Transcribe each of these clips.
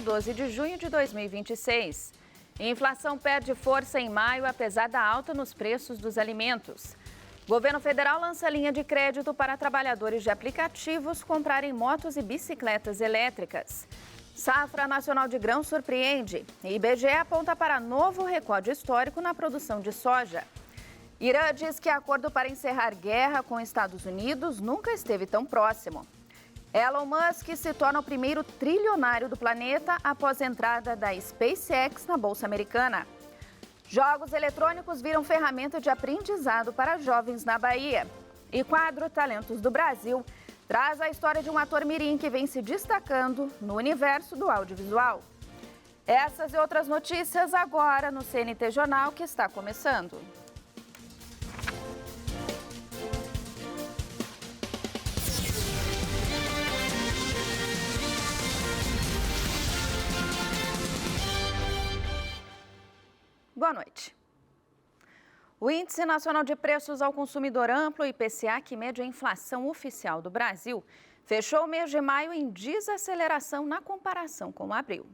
12 de junho de 2026. Inflação perde força em maio, apesar da alta nos preços dos alimentos. Governo federal lança linha de crédito para trabalhadores de aplicativos comprarem motos e bicicletas elétricas. Safra nacional de grãos surpreende. IBGE aponta para novo recorde histórico na produção de soja. Irã diz que acordo para encerrar guerra com Estados Unidos nunca esteve tão próximo. Elon Musk se torna o primeiro trilionário do planeta após a entrada da SpaceX na Bolsa Americana. Jogos eletrônicos viram ferramenta de aprendizado para jovens na Bahia. E quadro Talentos do Brasil traz a história de um ator mirim que vem se destacando no universo do audiovisual. Essas e outras notícias agora no CNT Jornal, que está começando. Boa noite. O Índice Nacional de Preços ao Consumidor Amplo, IPCA, que mede a inflação oficial do Brasil, fechou o mês de maio em desaceleração na comparação com abril.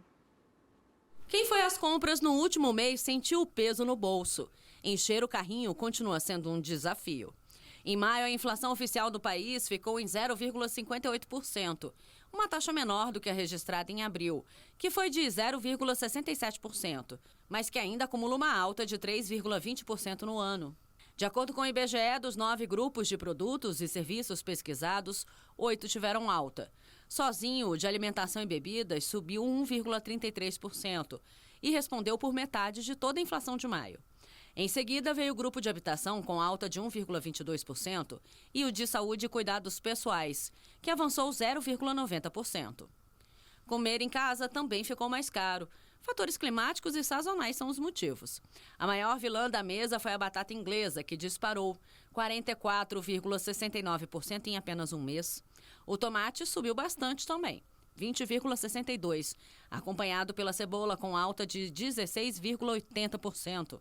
Quem foi às compras no último mês sentiu o peso no bolso. Encher o carrinho continua sendo um desafio. Em maio, a inflação oficial do país ficou em 0,58%, uma taxa menor do que a registrada em abril, que foi de 0,67%, mas que ainda acumula uma alta de 3,20% no ano. De acordo com o IBGE, dos 9 grupos de produtos e serviços pesquisados, 8 tiveram alta. Sozinho, o de alimentação e bebidas subiu 1,33% e respondeu por metade de toda a inflação de maio. Em seguida, veio o grupo de habitação com alta de 1,22% e o de saúde e cuidados pessoais, que avançou 0,90%. Comer em casa também ficou mais caro. Fatores climáticos e sazonais são os motivos. A maior vilã da mesa foi a batata inglesa, que disparou 44,69% em apenas um mês. O tomate subiu bastante também, 20,62%, acompanhado pela cebola com alta de 16,80%.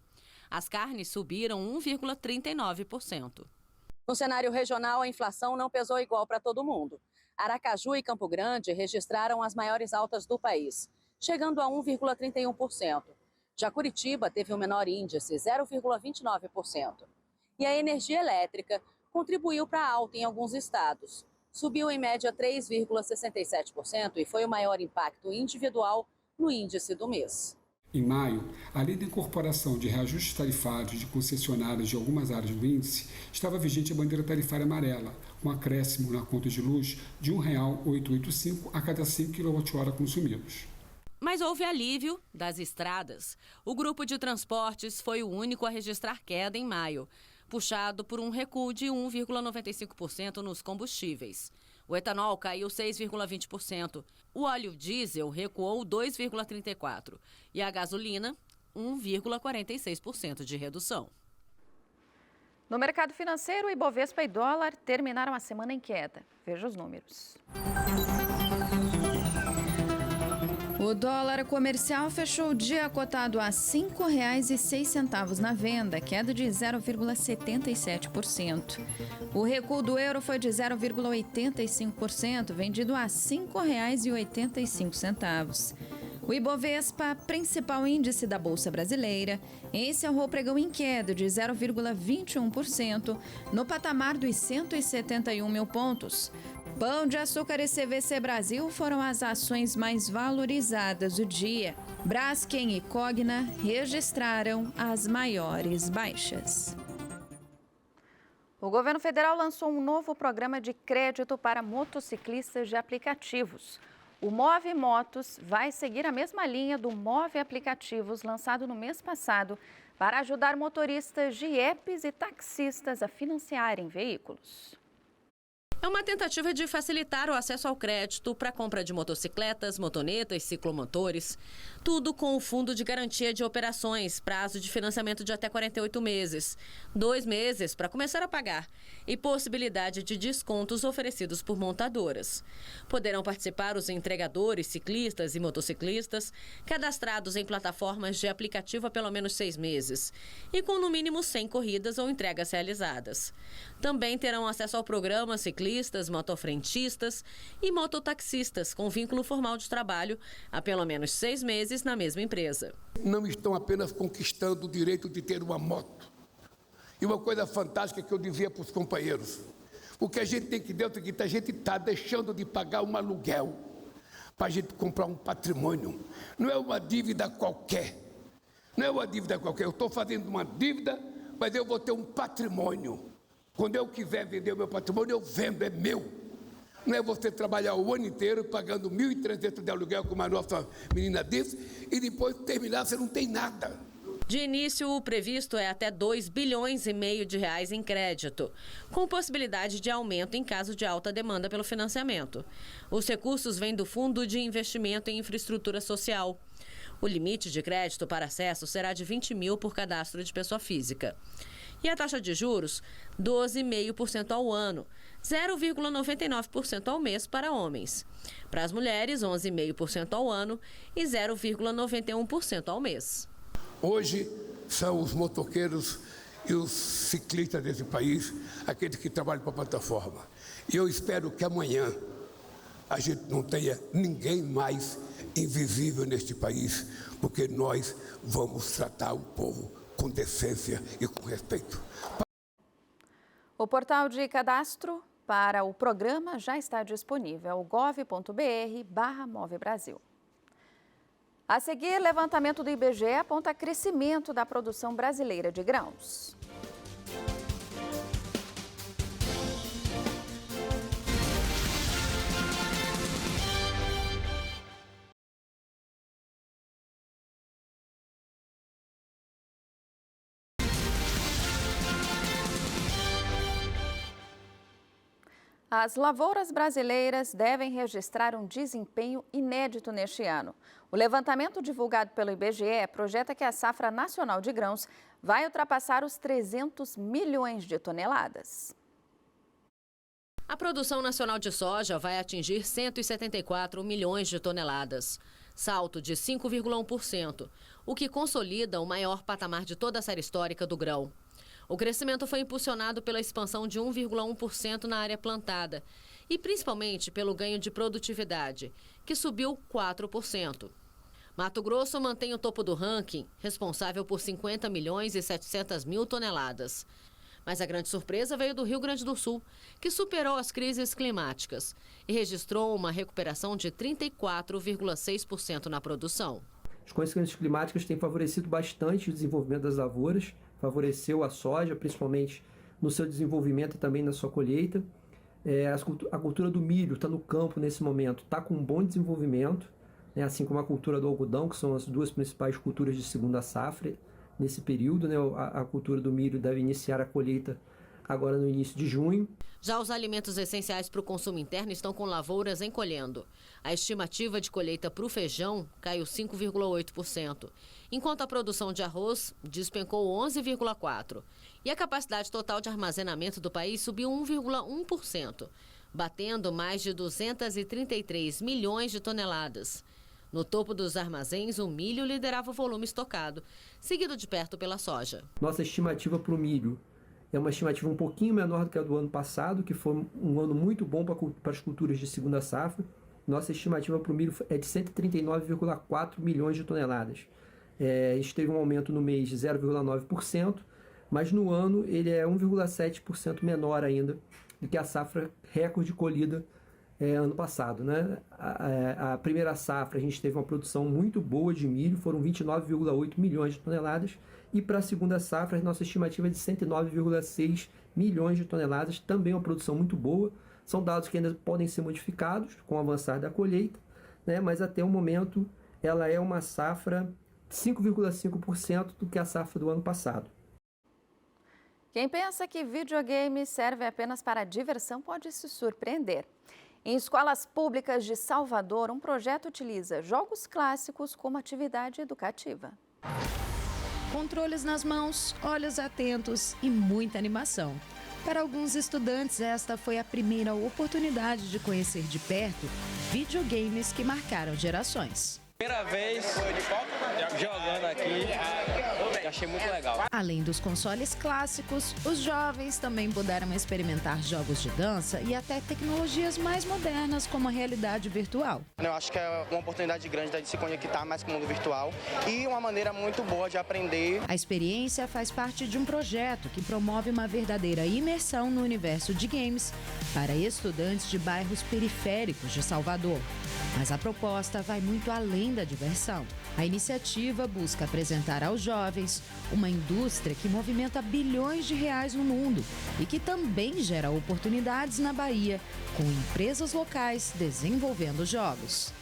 As carnes subiram 1,39%. No cenário regional, a inflação não pesou igual para todo mundo. Aracaju e Campo Grande registraram as maiores altas do país, chegando a 1,31%. Já Curitiba teve o menor índice, 0,29%. E a energia elétrica contribuiu para a alta em alguns estados. Subiu em média 3,67% e foi o maior impacto individual no índice do mês. Em maio, além da incorporação de reajustes tarifários de concessionárias de algumas áreas do índice, estava vigente a bandeira tarifária amarela, com acréscimo na conta de luz de R$ 1,885 a cada 100 kWh consumidos. Mas houve alívio das estradas. O grupo de transportes foi o único a registrar queda em maio, puxado por um recuo de 1,95% nos combustíveis. O etanol caiu 6,20%, o óleo diesel recuou 2,34% e a gasolina 1,46% de redução. No mercado financeiro, Ibovespa e dólar terminaram a semana em queda. Veja os números. O dólar comercial fechou o dia cotado a R$ 5,06 na venda, queda de 0,77%. O recuo do euro foi de 0,85%, vendido a R$ 5,85. O Ibovespa, principal índice da Bolsa Brasileira, encerrou o pregão em queda de 0,21%, no patamar dos 171 mil pontos. Pão de Açúcar e CVC Brasil foram as ações mais valorizadas do dia. Braskem e Cogna registraram as maiores baixas. O governo federal lançou um novo programa de crédito para motociclistas de aplicativos. O Move Motos vai seguir a mesma linha do Move Aplicativos, lançado no mês passado, para ajudar motoristas de apps e taxistas a financiarem veículos. É uma tentativa de facilitar o acesso ao crédito para a compra de motocicletas, motonetas, ciclomotores. Tudo com o Fundo de Garantia de Operações, prazo de financiamento de até 48 meses. 2 meses para começar a pagar e possibilidade de descontos oferecidos por montadoras. Poderão participar os entregadores, ciclistas e motociclistas cadastrados em plataformas de aplicativo há pelo menos 6 meses e com no mínimo 100 corridas ou entregas realizadas. Também terão acesso ao programa Ciclista motociclistas, motofrentistas e mototaxistas com vínculo formal de trabalho há pelo menos 6 meses na mesma empresa. Não estão apenas conquistando o direito de ter uma moto. E uma coisa fantástica que eu dizia para os companheiros, o que a gente tem que ver é que a gente está deixando de pagar um aluguel para a gente comprar um patrimônio. Não é uma dívida qualquer. Não é uma dívida qualquer. Eu estou fazendo uma dívida, mas eu vou ter um patrimônio. Quando eu quiser vender o meu patrimônio, eu vendo, é meu. Não é você trabalhar o ano inteiro pagando 1.300 de aluguel, como a nossa menina disse, e depois terminar, você não tem nada. De início, o previsto é até 2,5 bilhões de reais em crédito, com possibilidade de aumento em caso de alta demanda pelo financiamento. Os recursos vêm do Fundo de Investimento em Infraestrutura Social. O limite de crédito para acesso será de 20 mil por cadastro de pessoa física. E a taxa de juros, 12,5% ao ano, 0,99% ao mês para homens. Para as mulheres, 11,5% ao ano e 0,91% ao mês. Hoje são os motoqueiros e os ciclistas desse país, aqueles que trabalham para a plataforma. E eu espero que amanhã a gente não tenha ninguém mais invisível neste país, porque nós vamos tratar o povo com decência e com respeito. O portal de cadastro para o programa já está disponível, gov.br/movebrasil. A seguir, levantamento do IBGE aponta crescimento da produção brasileira de grãos. As lavouras brasileiras devem registrar um desempenho inédito neste ano. O levantamento divulgado pelo IBGE projeta que a safra nacional de grãos vai ultrapassar os 300 milhões de toneladas. A produção nacional de soja vai atingir 174 milhões de toneladas, salto de 5,1%, o que consolida o maior patamar de toda a série histórica do grão. O crescimento foi impulsionado pela expansão de 1,1% na área plantada e principalmente pelo ganho de produtividade, que subiu 4%. Mato Grosso mantém o topo do ranking, responsável por 50 milhões e 700 mil toneladas. Mas a grande surpresa veio do Rio Grande do Sul, que superou as crises climáticas e registrou uma recuperação de 34,6% na produção. As consequências climáticas têm favorecido bastante o desenvolvimento das lavouras, favoreceu a soja, principalmente no seu desenvolvimento e também na sua colheita. A cultura do milho está no campo nesse momento, está com um bom desenvolvimento, né, assim como a cultura do algodão, que são as duas principais culturas de segunda safra nesse período. Né, a cultura do milho deve iniciar a colheita agora no início de junho. Já os alimentos essenciais para o consumo interno estão com lavouras encolhendo. A estimativa de colheita para o feijão caiu 5,8%, enquanto a produção de arroz despencou 11,4%. E a capacidade total de armazenamento do país subiu 1,1%, batendo mais de 233 milhões de toneladas. No topo dos armazéns, o milho liderava o volume estocado, seguido de perto pela soja. Nossa estimativa para o milho é uma estimativa um pouquinho menor do que a do ano passado, que foi um ano muito bom para as culturas de segunda safra. Nossa estimativa para o milho é de 139,4 milhões de toneladas. A gente teve um aumento no mês de 0,9%, mas no ano ele é 1,7% menor ainda do que a safra recorde colhida ano passado. Né? A primeira safra a gente teve uma produção muito boa de milho, foram 29,8 milhões de toneladas, e para a segunda safra a nossa estimativa é de 109,6 milhões de toneladas, também uma produção muito boa. São dados que ainda podem ser modificados com o avançar da colheita, né? Mas até o momento ela é uma safra 5,5% do que a safra do ano passado. Quem pensa que videogame serve apenas para diversão pode se surpreender. Em escolas públicas de Salvador, um projeto utiliza jogos clássicos como atividade educativa. Controles nas mãos, olhos atentos e muita animação. Para alguns estudantes, esta foi a primeira oportunidade de conhecer de perto videogames que marcaram gerações. Primeira vez jogando aqui, achei muito legal. Além dos consoles clássicos, os jovens também puderam experimentar jogos de dança e até tecnologias mais modernas, como a realidade virtual. Eu acho que é uma oportunidade grande de se conectar mais com o mundo virtual e uma maneira muito boa de aprender. A experiência faz parte de um projeto que promove uma verdadeira imersão no universo de games para estudantes de bairros periféricos de Salvador. Mas a proposta vai muito além da diversão. A iniciativa busca apresentar aos jovens uma indústria que movimenta bilhões de reais no mundo e que também gera oportunidades na Bahia, com empresas locais desenvolvendo jogos.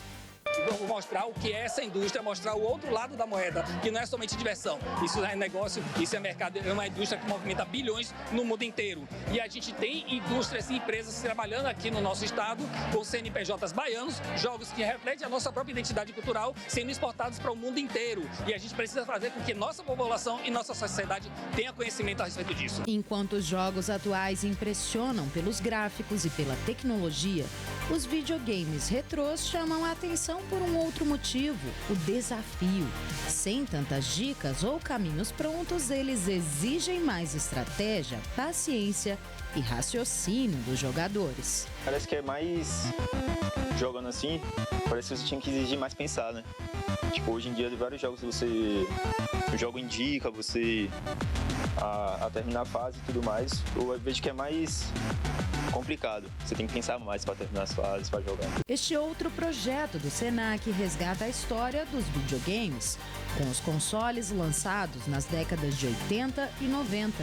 Vamos mostrar o que é essa indústria, mostrar o outro lado da moeda, que não é somente diversão. Isso é negócio, isso é mercado, é uma indústria que movimenta bilhões no mundo inteiro. E a gente tem indústrias e empresas trabalhando aqui no nosso estado, com CNPJs baianos, jogos que refletem a nossa própria identidade cultural, sendo exportados para o mundo inteiro. E a gente precisa fazer com que nossa população e nossa sociedade tenha conhecimento a respeito disso. Enquanto os jogos atuais impressionam pelos gráficos e pela tecnologia, os videogames retrôs chamam a atenção por um outro motivo, o desafio. Sem tantas dicas ou caminhos prontos, eles exigem mais estratégia, paciência e raciocínio dos jogadores. Parece que é mais, jogando assim, parece que você tinha que exigir mais pensar, né? Tipo, hoje em dia, de vários jogos, o jogo indica você a terminar a fase e tudo mais. Eu vejo que é mais complicado. Você tem que pensar mais para terminar as fases, para jogar. Este outro projeto do Senac resgata a história dos videogames, com os consoles lançados nas décadas de 80 e 90.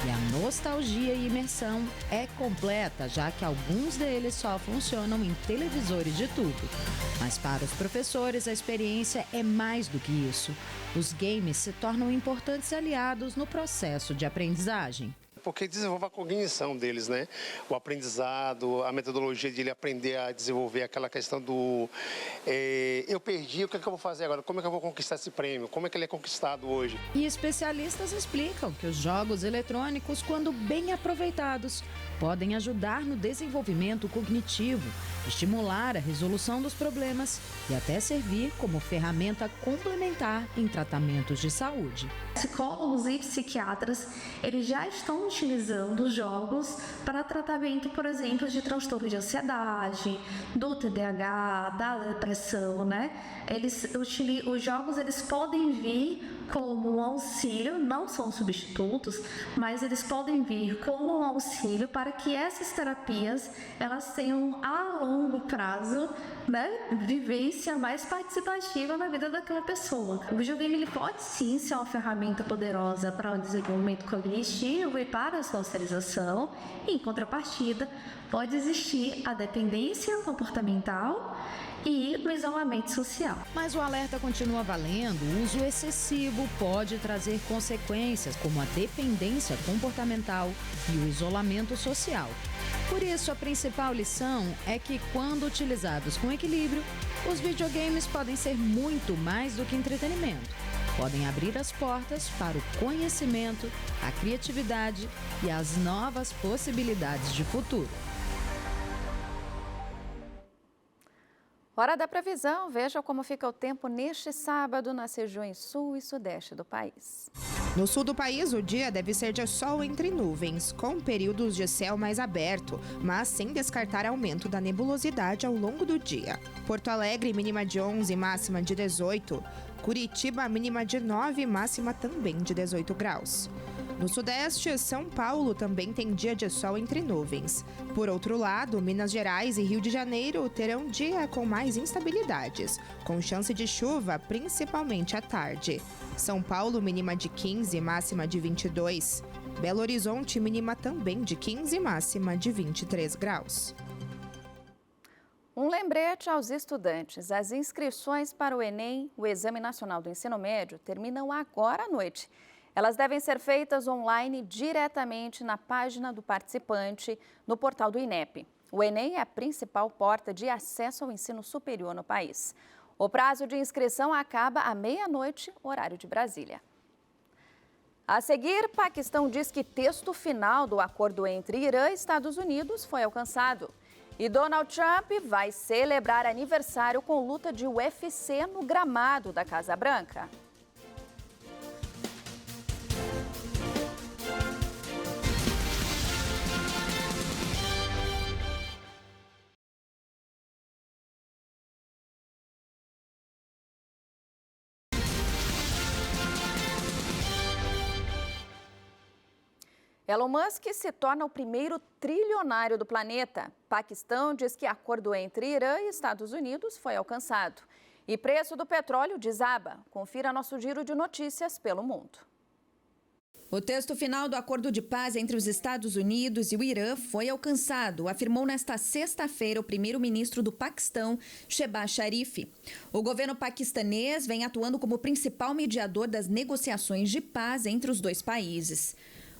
E a nostalgia e imersão é completa, já que alguns deles só funcionam em televisores de tubo. Mas para os professores, a experiência é mais do que isso. Os games se tornam importantes aliados no processo de aprendizagem. Porque desenvolve a cognição deles, né? O aprendizado, a metodologia de ele aprender a desenvolver aquela questão do eu perdi, o que é que eu vou fazer agora? Como é que eu vou conquistar esse prêmio? Como é que ele é conquistado hoje? E especialistas explicam que os jogos eletrônicos, quando bem aproveitados, podem ajudar no desenvolvimento cognitivo, estimular a resolução dos problemas e até servir como ferramenta complementar em tratamentos de saúde. Psicólogos e psiquiatras, eles já estão utilizando jogos para tratamento, por exemplo, de transtorno de ansiedade, do TDAH, da depressão, né? Os jogos, eles podem vir como um auxílio, não são substitutos, mas eles podem vir como um auxílio para que essas terapias, elas tenham a longo prazo, né, vivência mais participativa na vida daquela pessoa. O videogame, ele pode sim ser uma ferramenta poderosa para o desenvolvimento cognitivo e para a socialização. E, em contrapartida, pode existir a dependência comportamental e o isolamento social. Mas o alerta continua valendo. O uso excessivo pode trazer consequências como a dependência comportamental e o isolamento social. Por isso, a principal lição é que, quando utilizados com equilíbrio, os videogames podem ser muito mais do que entretenimento. Podem abrir as portas para o conhecimento, a criatividade e as novas possibilidades de futuro. Hora da previsão. Veja como fica o tempo neste sábado nas regiões sul e sudeste do país. No sul do país, o dia deve ser de sol entre nuvens, com períodos de céu mais aberto, mas sem descartar aumento da nebulosidade ao longo do dia. Porto Alegre, mínima de 11, máxima de 18. Curitiba, mínima de 9, máxima também de 18 graus. No sudeste, São Paulo também tem dia de sol entre nuvens. Por outro lado, Minas Gerais e Rio de Janeiro terão dia com mais instabilidades, com chance de chuva, principalmente à tarde. São Paulo, mínima de 15, máxima de 22. Belo Horizonte, mínima também de 15, máxima de 23 graus. Um lembrete aos estudantes. As inscrições para o Enem, o Exame Nacional do Ensino Médio, terminam agora à noite. Elas devem ser feitas online diretamente na página do participante no portal do INEP. O Enem é a principal porta de acesso ao ensino superior no país. O prazo de inscrição acaba à meia-noite, horário de Brasília. A seguir, Paquistão diz que texto final do acordo entre Irã e Estados Unidos foi alcançado. E Donald Trump vai celebrar aniversário com luta de UFC no gramado da Casa Branca. Elon Musk se torna o primeiro trilionário do planeta. Paquistão diz que acordo entre Irã e Estados Unidos foi alcançado. E preço do petróleo desaba. Confira nosso giro de notícias pelo mundo. O texto final do acordo de paz entre os Estados Unidos e o Irã foi alcançado, afirmou nesta sexta-feira o primeiro-ministro do Paquistão, Shehbaz Sharif. O governo paquistanês vem atuando como principal mediador das negociações de paz entre os dois países.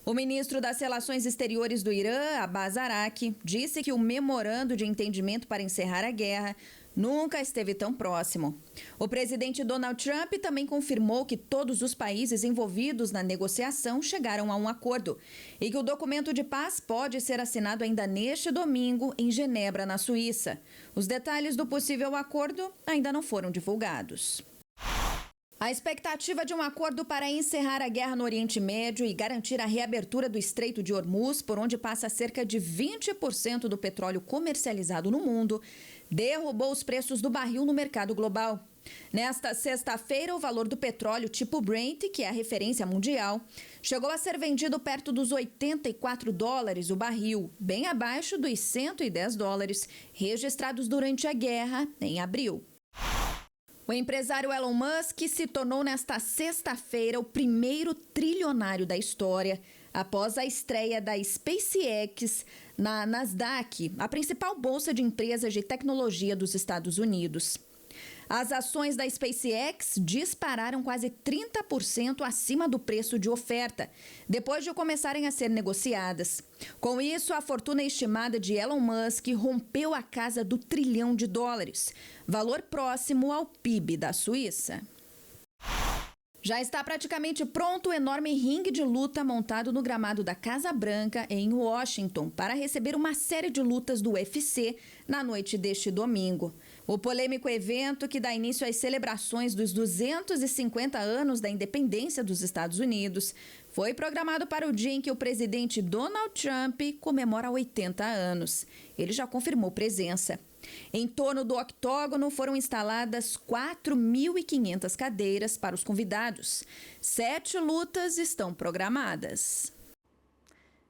O ministro das Relações Exteriores do Irã, Abbas Araqi, disse que o memorando de entendimento para encerrar a guerra nunca esteve tão próximo. O presidente Donald Trump também confirmou que todos os países envolvidos na negociação chegaram a um acordo e que o documento de paz pode ser assinado ainda neste domingo em Genebra, na Suíça. Os detalhes do possível acordo ainda não foram divulgados. A expectativa de um acordo para encerrar a guerra no Oriente Médio e garantir a reabertura do Estreito de Hormuz, por onde passa cerca de 20% do petróleo comercializado no mundo, derrubou os preços do barril no mercado global. Nesta sexta-feira, o valor do petróleo tipo Brent, que é a referência mundial, chegou a ser vendido perto dos $84 o barril, bem abaixo dos $110 registrados durante a guerra em abril. O empresário Elon Musk se tornou nesta sexta-feira o primeiro trilionário da história, após a estreia da SpaceX na Nasdaq, a principal bolsa de empresas de tecnologia dos Estados Unidos. As ações da SpaceX dispararam quase 30% acima do preço de oferta, depois de começarem a ser negociadas. Com isso, a fortuna estimada de Elon Musk rompeu a casa do $1 trilhão, valor próximo ao PIB da Suíça. Já está praticamente pronto o enorme ringue de luta montado no gramado da Casa Branca, em Washington, para receber uma série de lutas do UFC na noite deste domingo. O polêmico evento, que dá início às celebrações dos 250 anos da independência dos Estados Unidos, foi programado para o dia em que o presidente Donald Trump comemora 80 anos. Ele já confirmou presença. Em torno do octógono foram instaladas 4.500 cadeiras para os convidados. 7 lutas estão programadas.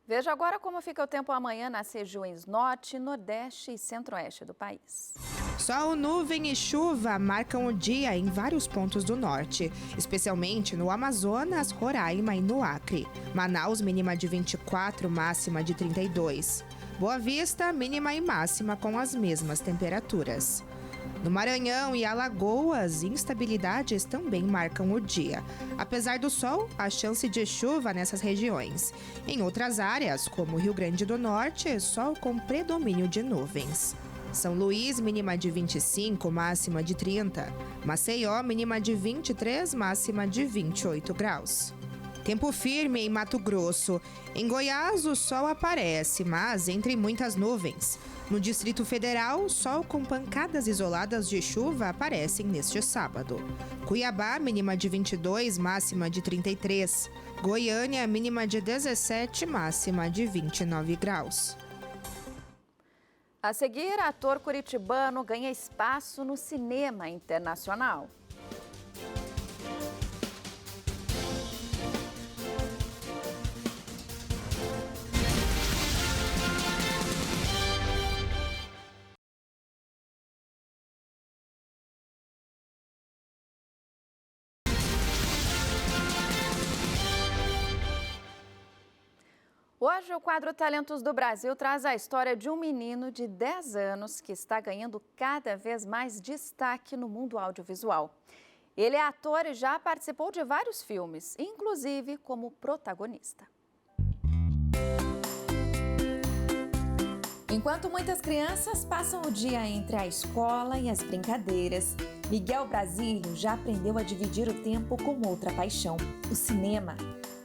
Veja agora como fica o tempo amanhã nas regiões norte, nordeste e centro-oeste do país. Sol, nuvem e chuva marcam o dia em vários pontos do norte, especialmente no Amazonas, Roraima e no Acre. Manaus, mínima de 24, máxima de 32. Boa Vista, mínima e máxima com as mesmas temperaturas. No Maranhão e Alagoas, instabilidades também marcam o dia. Apesar do sol, há chance de chuva nessas regiões. Em outras áreas, como Rio Grande do Norte, sol com predomínio de nuvens. São Luís, mínima de 25, máxima de 30. Maceió, mínima de 23, máxima de 28 graus. Tempo firme em Mato Grosso. Em Goiás, o sol aparece, mas entre muitas nuvens. No Distrito Federal, sol com pancadas isoladas de chuva aparecem neste sábado. Cuiabá, mínima de 22, máxima de 33. Goiânia, mínima de 17, máxima de 29 graus. A seguir, ator curitibano ganha espaço no cinema internacional. Hoje, o quadro Talentos do Brasil traz a história de um menino de 10 anos que está ganhando cada vez mais destaque no mundo audiovisual. Ele é ator e já participou de vários filmes, inclusive como protagonista. Enquanto muitas crianças passam o dia entre a escola e as brincadeiras, Miguel Brasílio já aprendeu a dividir o tempo com outra paixão, o cinema.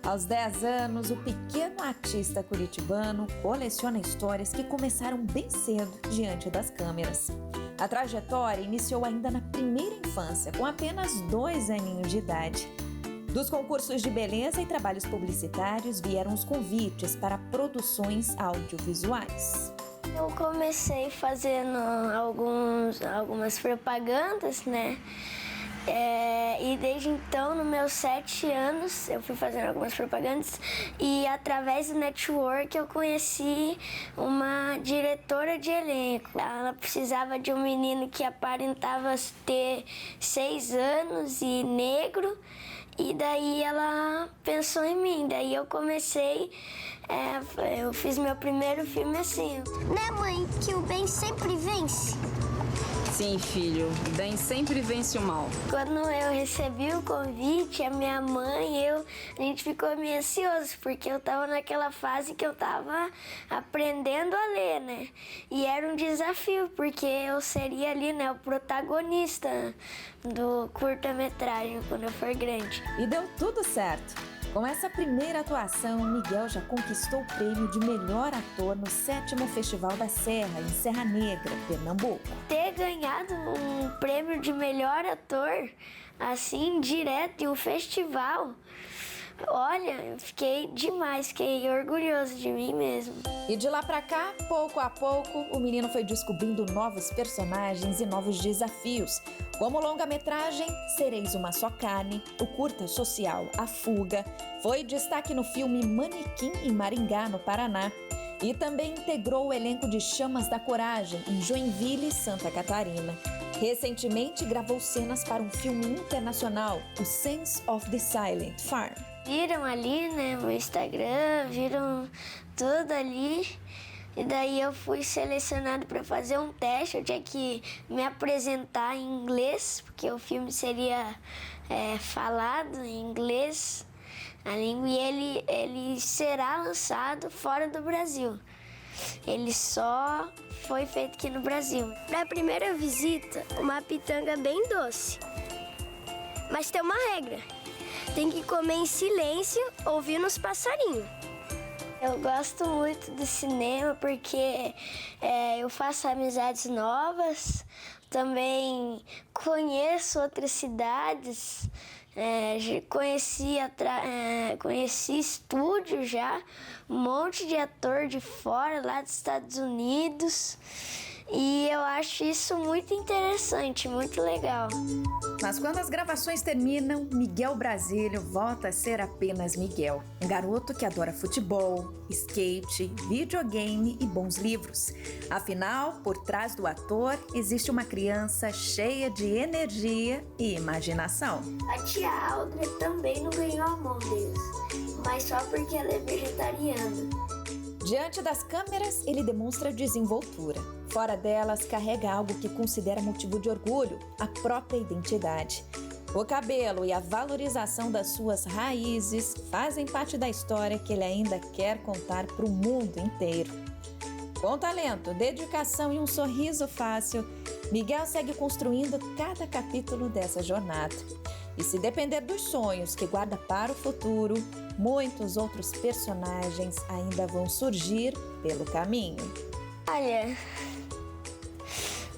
Aos 10 anos, o pequeno artista curitibano coleciona histórias que começaram bem cedo diante das câmeras. A trajetória iniciou ainda na primeira infância, com apenas 2 aninhos de idade. Dos concursos de beleza e trabalhos publicitários vieram os convites para produções audiovisuais. Eu comecei fazendo algumas propagandas, né? E desde então, nos meus 7 anos, eu fui fazendo algumas propagandas e através do network eu conheci uma diretora de elenco. Ela precisava de um menino que aparentava ter 6 anos e negro, e daí ela pensou em mim. Daí eu comecei, eu fiz meu primeiro filme assim. Né, mãe, que o bem sempre vence? Sim, filho, o bem sempre vence o mal. Quando eu recebi o convite, a minha mãe a gente ficou meio ansioso, porque eu tava naquela fase que eu tava aprendendo a ler, né? E era um desafio, porque eu seria ali, né, o protagonista do curta-metragem quando eu for grande. E deu tudo certo. Com essa primeira atuação, Miguel já conquistou o prêmio de melhor ator no 7º Festival da Serra, em Serra Negra, Pernambuco. Ter ganhado um prêmio de melhor ator, assim, direto em um festival, olha, eu fiquei demais, fiquei orgulhoso de mim mesmo. E de lá pra cá, pouco a pouco, o menino foi descobrindo novos personagens e novos desafios, como o longa-metragem Sereis Uma Só Carne, o curta social A Fuga, foi destaque no filme Manequim em Maringá, no Paraná, e também integrou o elenco de Chamas da Coragem, em Joinville, Santa Catarina. Recentemente, gravou cenas para um filme internacional, O Sense of the Silent Farm. Viram ali, né, meu Instagram, viram tudo ali. E daí eu fui selecionado para fazer um teste. Eu tinha que me apresentar em inglês, porque o filme seria falado em inglês, a língua, e ele será lançado fora do Brasil. Ele só foi feito aqui no Brasil. Para a primeira visita, uma pitanga bem doce. Mas tem uma regra. Tem que comer em silêncio, ouvindo os passarinhos. Eu gosto muito do cinema porque eu faço amizades novas, também conheço outras cidades, conheci estúdio já, um monte de ator de fora, lá dos Estados Unidos. E eu acho isso muito interessante, muito legal. Mas quando as gravações terminam, Miguel Brasílio volta a ser apenas Miguel. Um garoto que adora futebol, skate, videogame e bons livros. Afinal, por trás do ator, existe uma criança cheia de energia e imaginação. A tia Aldra também não ganhou a mão deles, mas só porque ela é vegetariana. Diante das câmeras, ele demonstra desenvoltura. Fora delas, carrega algo que considera motivo de orgulho, a própria identidade. O cabelo e a valorização das suas raízes fazem parte da história que ele ainda quer contar para o mundo inteiro. Com talento, dedicação e um sorriso fácil, Miguel segue construindo cada capítulo dessa jornada. E se depender dos sonhos que guarda para o futuro, muitos outros personagens ainda vão surgir pelo caminho. Olha,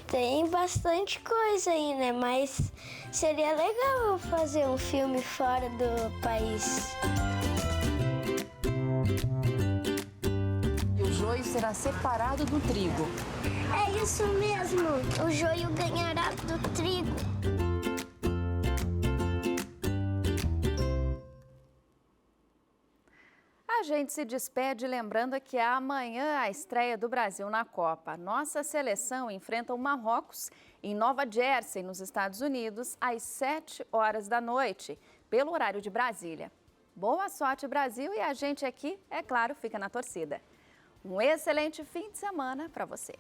tem bastante coisa aí, né? Mas seria legal eu fazer um filme fora do país. E o joio será separado do trigo. É isso mesmo, o joio ganhará do trigo. A gente se despede lembrando que amanhã a estreia do Brasil na Copa. Nossa seleção enfrenta o Marrocos em Nova Jersey, nos Estados Unidos, às 7 horas da noite, pelo horário de Brasília. Boa sorte, Brasil, e a gente aqui, é claro, fica na torcida. Um excelente fim de semana para você.